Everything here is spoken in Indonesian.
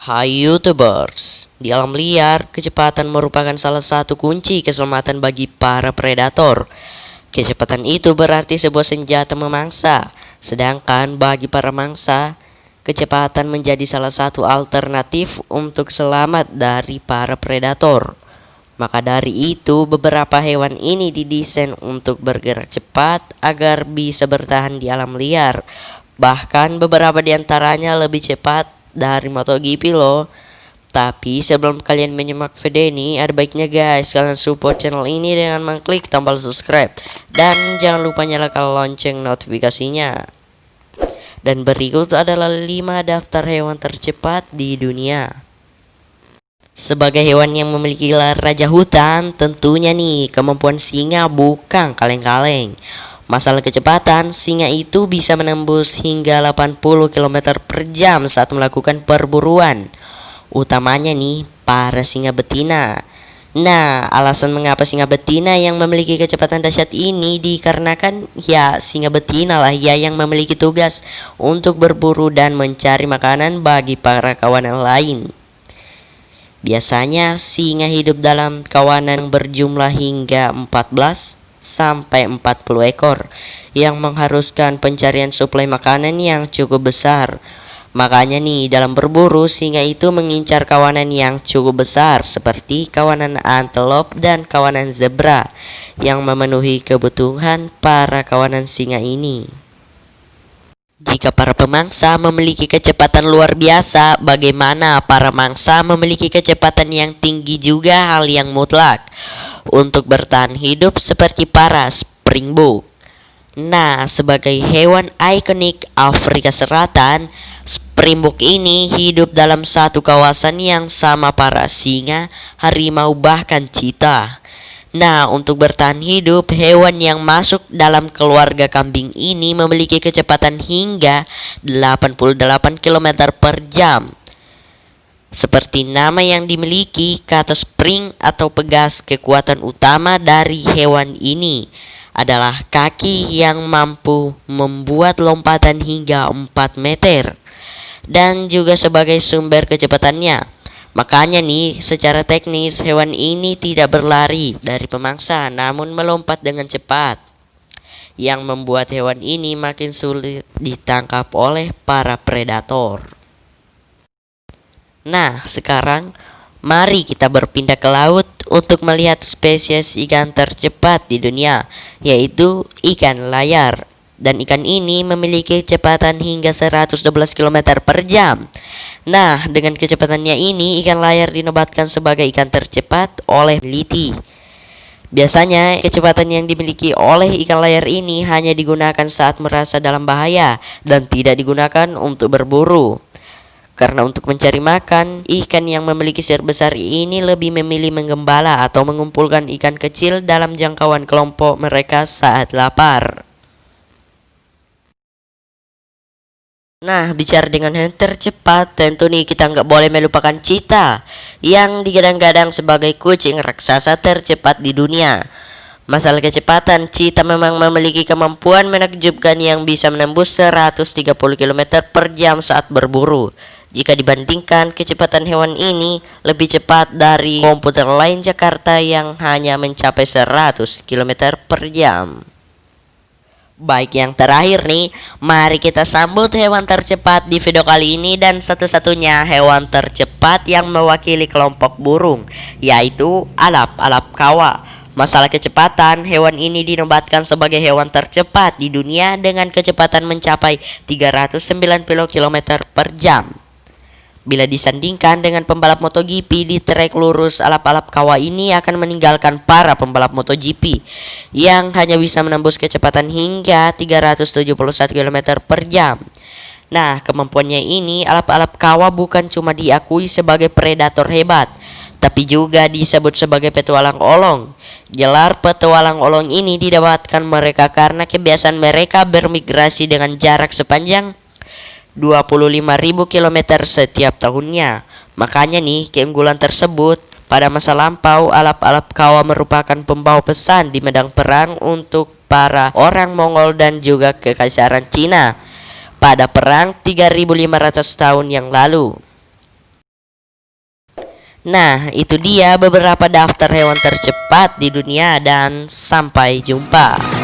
Hai YouTubers, di alam liar, kecepatan merupakan salah satu kunci keselamatan bagi para predator. Kecepatan itu berarti sebuah senjata memangsa, sedangkan bagi para mangsa, kecepatan menjadi salah satu alternatif untuk selamat dari para predator. Maka dari itu, beberapa hewan ini didesain untuk bergerak cepat agar bisa bertahan di alam liar. Bahkan beberapa di antaranya lebih cepat dari MotoGP loh. Tapi sebelum kalian menyimak video ini, ada baiknya guys kalian support channel ini dengan mengklik tombol subscribe. Dan jangan lupa nyalakan lonceng notifikasinya. Dan berikut adalah 5 daftar hewan tercepat di dunia. Sebagai hewan yang memiliki gelar raja hutan, tentunya nih kemampuan singa bukan kaleng-kaleng. Masalah kecepatan, singa itu bisa menembus hingga 80 km per jam saat melakukan perburuan. Utamanya nih para singa betina. Nah, alasan mengapa singa betina yang memiliki kecepatan dahsyat ini dikarenakan ya singa betina lah ya yang memiliki tugas untuk berburu dan mencari makanan bagi para kawanan lain. Biasanya singa hidup dalam kawanan berjumlah hingga 14 sampai 40 ekor yang mengharuskan pencarian suplai makanan yang cukup besar. Makanya nih dalam berburu singa itu mengincar kawanan yang cukup besar seperti kawanan antelop dan kawanan zebra yang memenuhi kebutuhan para kawanan singa ini. Jika para pemangsa memiliki kecepatan luar biasa, bagaimana para mangsa memiliki kecepatan yang tinggi juga hal yang mutlak untuk bertahan hidup seperti para springbok. Nah, sebagai hewan ikonik Afrika Selatan, springbok ini hidup dalam satu kawasan yang sama para singa, harimau bahkan cheetah. Nah, untuk bertahan hidup, hewan yang masuk dalam keluarga kambing ini memiliki kecepatan hingga 88 km per jam. Seperti nama yang dimiliki, kata spring atau pegas, kekuatan utama dari hewan ini adalah kaki yang mampu membuat lompatan hingga 4 meter. Dan juga sebagai sumber kecepatannya. Makanya nih, secara teknis hewan ini tidak berlari dari pemangsa namun melompat dengan cepat, yang membuat hewan ini makin sulit ditangkap oleh para predator. Nah, sekarang mari kita berpindah ke laut untuk melihat spesies ikan tercepat di dunia, yaitu ikan layar. Dan ikan ini memiliki kecepatan hingga 112 km per jam. Nah, dengan kecepatannya ini, ikan layar dinobatkan sebagai ikan tercepat oleh peneliti. Biasanya, kecepatan yang dimiliki oleh ikan layar ini hanya digunakan saat merasa dalam bahaya dan tidak digunakan untuk berburu. Karena untuk mencari makan, ikan yang memiliki sihir besar ini lebih memilih menggembala atau mengumpulkan ikan kecil dalam jangkauan kelompok mereka saat lapar. Nah, bicara dengan hewan tercepat, tentu nih kita nggak boleh melupakan cheetah yang digadang-gadang sebagai kucing raksasa tercepat di dunia. Masalah kecepatan, cheetah memang memiliki kemampuan menakjubkan yang bisa menembus 130 km per jam saat berburu. Jika dibandingkan, kecepatan hewan ini lebih cepat dari komputer lain Jakarta yang hanya mencapai 100 km per jam. Baik, yang terakhir nih, mari kita sambut hewan tercepat di video kali ini dan satu-satunya hewan tercepat yang mewakili kelompok burung, yaitu alap kawa. Masalah kecepatan, hewan ini dinobatkan sebagai hewan tercepat di dunia dengan kecepatan mencapai 390 km per jam. Bila disandingkan dengan pembalap MotoGP di trek lurus, alap kawa ini akan meninggalkan para pembalap MotoGP yang hanya bisa menembus kecepatan hingga 371 km per jam. Nah, kemampuannya ini, alap kawa bukan cuma diakui sebagai predator hebat, tapi juga disebut sebagai petualang olong. Gelar petualang olong ini didapatkan mereka karena kebiasaan mereka bermigrasi dengan jarak sepanjang 25.000 km setiap tahunnya. Makanya nih, keunggulan tersebut pada masa lampau, alap kawa merupakan pembawa pesan di medan perang untuk para orang Mongol dan juga kekaisaran Cina pada perang 3.500 tahun yang lalu. Nah, itu dia beberapa daftar hewan tercepat di dunia dan sampai jumpa.